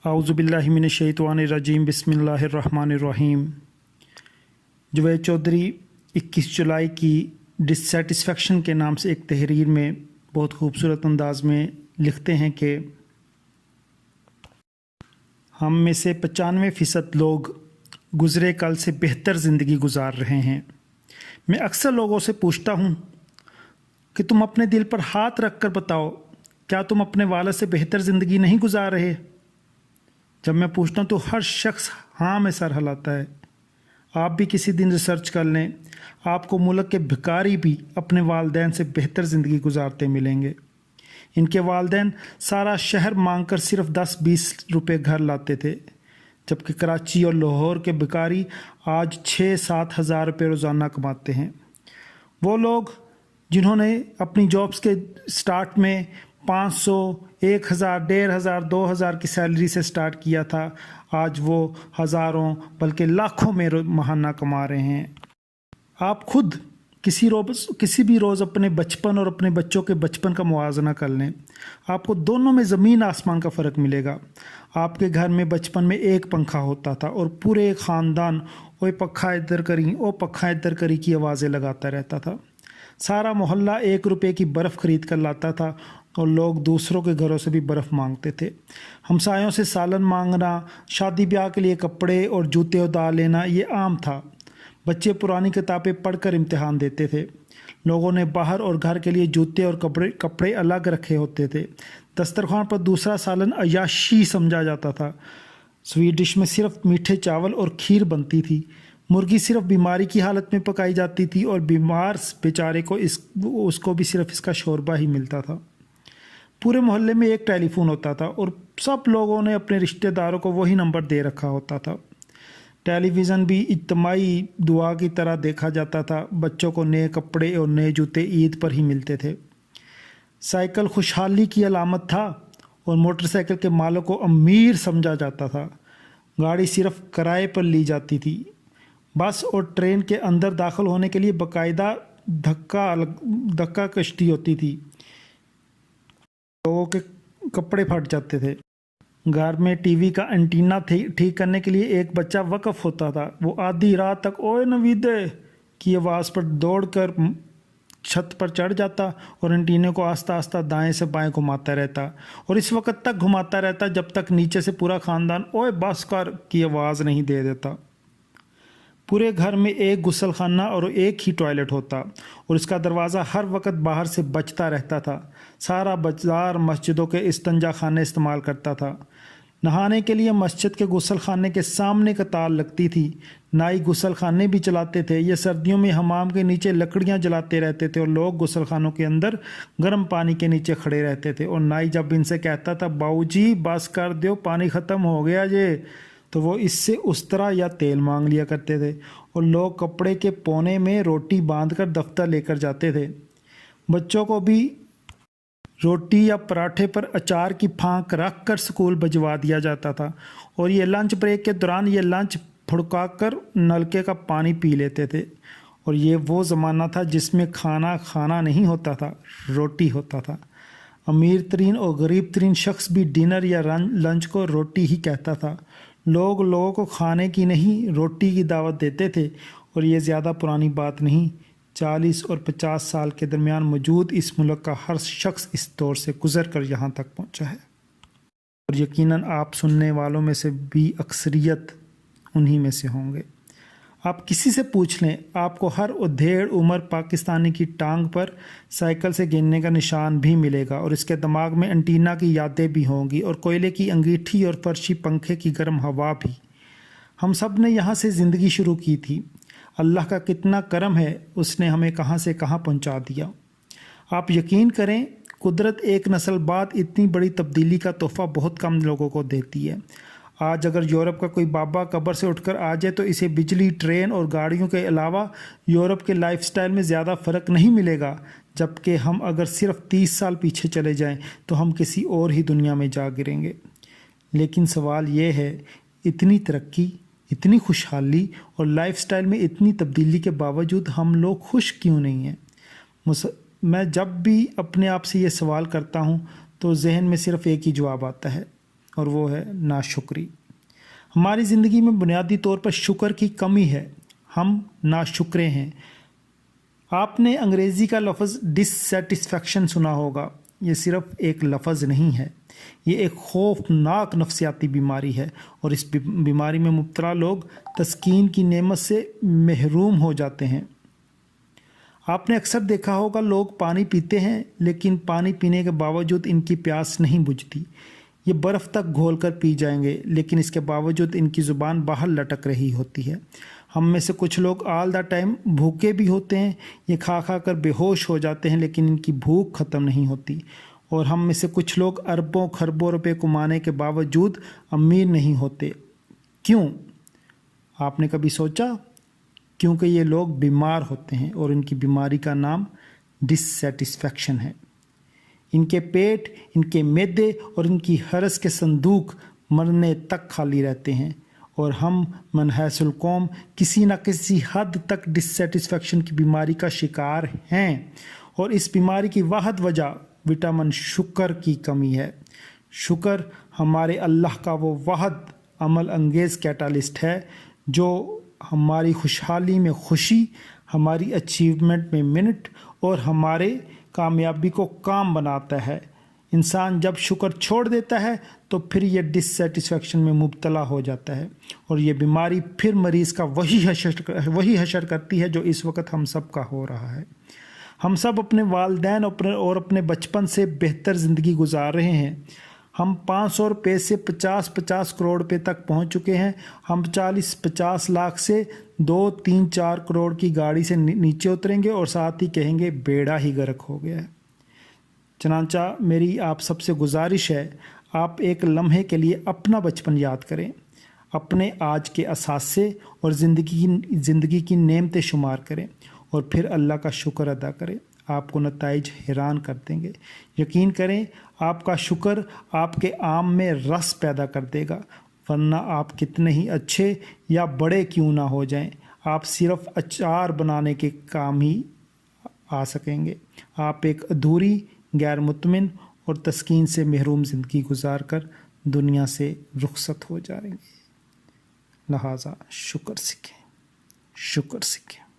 اعوذ باللہ من الشیطان الرجیم بسم اللہ الرحمن الرحیم۔ جوید چودھری 21 جولائی کی ڈسسیٹسفیکشن کے نام سے ایک تحریر میں بہت خوبصورت انداز میں لکھتے ہیں کہ ہم میں سے 95% لوگ گزرے کل سے بہتر زندگی گزار رہے ہیں۔ میں اکثر لوگوں سے پوچھتا ہوں کہ تم اپنے دل پر ہاتھ رکھ کر بتاؤ، کیا تم اپنے والد سے بہتر زندگی نہیں گزار رہے؟ جب میں پوچھتا ہوں تو ہر شخص ہاں میں سر ہلاتا ہے۔ آپ بھی کسی دن ریسرچ کر لیں، آپ کو ملک کے بھکاری بھی اپنے والدین سے بہتر زندگی گزارتے ملیں گے۔ ان کے والدین سارا شہر مانگ کر صرف 10-20 روپے گھر لاتے تھے، جبکہ کراچی اور لاہور کے بھکاری آج 6-7 ہزار روپے روزانہ کماتے ہیں۔ وہ لوگ جنہوں نے اپنی جابس کے سٹارٹ میں 500، 1000، 1500، 2000 کی سیلری سے سٹارٹ کیا تھا، آج وہ ہزاروں بلکہ لاکھوں میں ماہانہ کما رہے ہیں۔ آپ خود کسی بھی روز اپنے بچپن اور اپنے بچوں کے بچپن کا موازنہ کر لیں، آپ کو دونوں میں زمین آسمان کا فرق ملے گا۔ آپ کے گھر میں بچپن میں ایک پنکھا ہوتا تھا اور پورے خاندان اوے پنکھا ادھر کری، او پنکھا ادھر کری کی آوازیں لگاتا رہتا تھا۔ سارا محلہ 1 روپے کی برف خرید کر لاتا تھا اور لوگ دوسروں کے گھروں سے بھی برف مانگتے تھے۔ ہمسایوں سے سالن مانگنا، شادی بیاہ کے لیے کپڑے اور جوتے ادھار لینا یہ عام تھا۔ بچے پرانی کتابیں پڑھ کر امتحان دیتے تھے۔ لوگوں نے باہر اور گھر کے لیے جوتے اور کپڑے الگ رکھے ہوتے تھے۔ دسترخوان پر دوسرا سالن عیاشی سمجھا جاتا تھا۔ سویٹ ڈش میں صرف میٹھے چاول اور کھیر بنتی تھی۔ مرغی صرف بیماری کی حالت میں پکائی جاتی تھی اور بیمار بیچارے کو اس کو بھی صرف اس کا شوربہ ہی ملتا تھا۔ پورے محلے میں ایک ٹیلی فون ہوتا تھا اور سب لوگوں نے اپنے رشتہ داروں کو وہی نمبر دے رکھا ہوتا تھا۔ ٹیلی ویژن بھی اجتماعی دعا کی طرح دیکھا جاتا تھا۔ بچوں کو نئے کپڑے اور نئے جوتے عید پر ہی ملتے تھے۔ سائیکل خوشحالی کی علامت تھا اور موٹر سائیکل کے مالک کو امیر سمجھا جاتا تھا۔ گاڑی صرف کرائے پر لی جاتی تھی۔ بس اور ٹرین کے اندر داخل ہونے کے لیے باقاعدہ دھکا کشتی ہوتی تھی۔ لوگوں کے کپڑے پھٹ جاتے تھے۔ گھر میں ٹی وی کا انٹینا ٹھیک کرنے کے لیے ایک بچہ وقف ہوتا تھا۔ وہ آدھی رات تک اوئے نویدے کی آواز پر دوڑ کر چھت پر چڑھ جاتا اور انٹینے کو آہستہ آہستہ دائیں سے بائیں گھماتا رہتا اور اس وقت تک گھماتا رہتا جب تک نیچے سے پورا خاندان اوئے بس کر کی آواز نہیں دے دیتا۔ پورے گھر میں ایک غسل خانہ اور ایک ہی ٹوائلٹ ہوتا اور اس کا دروازہ ہر وقت باہر سے بجتا رہتا تھا۔ سارا بازار مسجدوں کے استنجا خانے استعمال کرتا تھا۔ نہانے کے لیے مسجد کے غسل خانے کے سامنے قطار لگتی تھی۔ نائی غسل خانے بھی چلاتے تھے۔ یہ سردیوں میں حمام کے نیچے لکڑیاں جلاتے رہتے تھے اور لوگ غسل خانوں کے اندر گرم پانی کے نیچے کھڑے رہتے تھے، اور نائی جب ان سے کہتا تھا باؤ جی بس کر دیو پانی ختم ہو گیا یہ، تو وہ اس سے استرا یا تیل مانگ لیا کرتے تھے، اور لوگ کپڑے کے پونے میں روٹی باندھ کر دفتر لے کر جاتے تھے۔ بچوں کو بھی روٹی یا پراٹھے پر اچار کی پھانک رکھ کر سکول بھجوا دیا جاتا تھا، اور یہ لنچ بریک کے دوران یہ لنچ پھڑکا کر نلکے کا پانی پی لیتے تھے۔ اور یہ وہ زمانہ تھا جس میں کھانا نہیں ہوتا تھا، روٹی ہوتا تھا۔ امیر ترین اور غریب ترین شخص بھی ڈنر یا لنچ کو روٹی ہی کہتا تھا۔ لوگوں کو کھانے کی نہیں روٹی کی دعوت دیتے تھے، اور یہ زیادہ پرانی بات نہیں، 40 اور 50 سال کے درمیان موجود اس ملک کا ہر شخص اس دور سے گزر کر یہاں تک پہنچا ہے، اور یقیناً آپ سننے والوں میں سے بھی اکثریت انہی میں سے ہوں گے۔ آپ کسی سے پوچھ لیں، آپ کو ہر ادھیڑ عمر پاکستانی کی ٹانگ پر سائیکل سے گرنے کا نشان بھی ملے گا، اور اس کے دماغ میں انٹینا کی یادیں بھی ہوں گی، اور کوئلے کی انگیٹھی اور فرشی پنکھے کی گرم ہوا بھی۔ ہم سب نے یہاں سے زندگی شروع کی تھی۔ اللہ کا کتنا کرم ہے، اس نے ہمیں کہاں سے کہاں پہنچا دیا۔ آپ یقین کریں، قدرت ایک نسل بعد اتنی بڑی تبدیلی کا تحفہ بہت کم لوگوں کو دیتی ہے۔ آج اگر یورپ کا کوئی بابا قبر سے اٹھ کر آ جائے تو اسے بجلی، ٹرین اور گاڑیوں کے علاوہ یورپ کے لائف سٹائل میں زیادہ فرق نہیں ملے گا، جبکہ ہم اگر صرف 30 سال پیچھے چلے جائیں تو ہم کسی اور ہی دنیا میں جا گریں گے۔ لیکن سوال یہ ہے، اتنی ترقی، اتنی خوشحالی اور لائف سٹائل میں اتنی تبدیلی کے باوجود ہم لوگ خوش کیوں نہیں ہیں؟ میں جب بھی اپنے آپ سے یہ سوال کرتا ہوں تو ذہن میں صرف ایک ہی جواب آتا ہے، اور وہ ہے ناشکری۔ ہماری زندگی میں بنیادی طور پر شکر کی کمی ہے، ہم ناشکرے ہیں۔ آپ نے انگریزی کا لفظ ڈسسیٹسفیکشن سنا ہوگا۔ یہ صرف ایک لفظ نہیں ہے، یہ ایک خوفناک نفسیاتی بیماری ہے، اور اس بیماری میں مبتلا لوگ تسکین کی نعمت سے محروم ہو جاتے ہیں۔ آپ نے اکثر دیکھا ہوگا لوگ پانی پیتے ہیں لیکن پانی پینے کے باوجود ان کی پیاس نہیں بجھتی۔ یہ برف تک گھول کر پی جائیں گے لیکن اس کے باوجود ان کی زبان باہر لٹک رہی ہوتی ہے۔ ہم میں سے کچھ لوگ آل دا ٹائم بھوکے بھی ہوتے ہیں، یہ کھا کھا کر بے ہوش ہو جاتے ہیں لیکن ان کی بھوک ختم نہیں ہوتی۔ اور ہم میں سے کچھ لوگ اربوں خربوں روپے کمانے کے باوجود امیر نہیں ہوتے۔ کیوں؟ آپ نے کبھی سوچا؟ کیونکہ یہ لوگ بیمار ہوتے ہیں اور ان کی بیماری کا نام ڈسسیٹسفیکشن ہے۔ ان کے پیٹ، ان کے معدے اور ان کی ہرس کے صندوق مرنے تک خالی رہتے ہیں، اور ہم من حیث القوم کسی نہ کسی حد تک ڈسسیٹسفیکشن کی بیماری کا شکار ہیں، اور اس بیماری کی واحد وجہ وٹامن شکر کی کمی ہے۔ شکر ہمارے اللہ کا وہ واحد عمل انگیز کیٹالسٹ ہے جو ہماری خوشحالی میں خوشی، ہماری اچیومنٹ میں منٹ اور ہمارے کامیابی کو کام بناتا ہے۔ انسان جب شکر چھوڑ دیتا ہے تو پھر یہ ڈسسیٹسفیکشن میں مبتلا ہو جاتا ہے، اور یہ بیماری پھر مریض کا وہی حشر کرتی ہے جو اس وقت ہم سب کا ہو رہا ہے۔ ہم سب اپنے والدین اور اپنے بچپن سے بہتر زندگی گزار رہے ہیں۔ ہم 500 روپے سے 50 کروڑ روپے تک پہنچ چکے ہیں۔ ہم 40-50 لاکھ سے 2-3-4 کروڑ کی گاڑی سے نیچے اتریں گے اور ساتھ ہی کہیں گے بیڑا ہی غرق ہو گیا ہے۔ چنانچہ میری آپ سب سے گزارش ہے، آپ ایک لمحے کے لیے اپنا بچپن یاد کریں، اپنے آج کے اثاثے اور زندگی کی نعمتیں شمار کریں، اور پھر اللہ کا شکر ادا کریں۔ آپ کو نتائج حیران کر دیں گے۔ یقین کریں، آپ کا شکر آپ کے آم میں رس پیدا کر دے گا، ورنہ آپ کتنے ہی اچھے یا بڑے کیوں نہ ہو جائیں، آپ صرف اچار بنانے کے کام ہی آ سکیں گے۔ آپ ایک ادھوری، غیر مطمئن اور تسکین سے محروم زندگی گزار کر دنیا سے رخصت ہو جائیں گے۔ لہٰذا شکر سیکھیں، شکر سیکھیں۔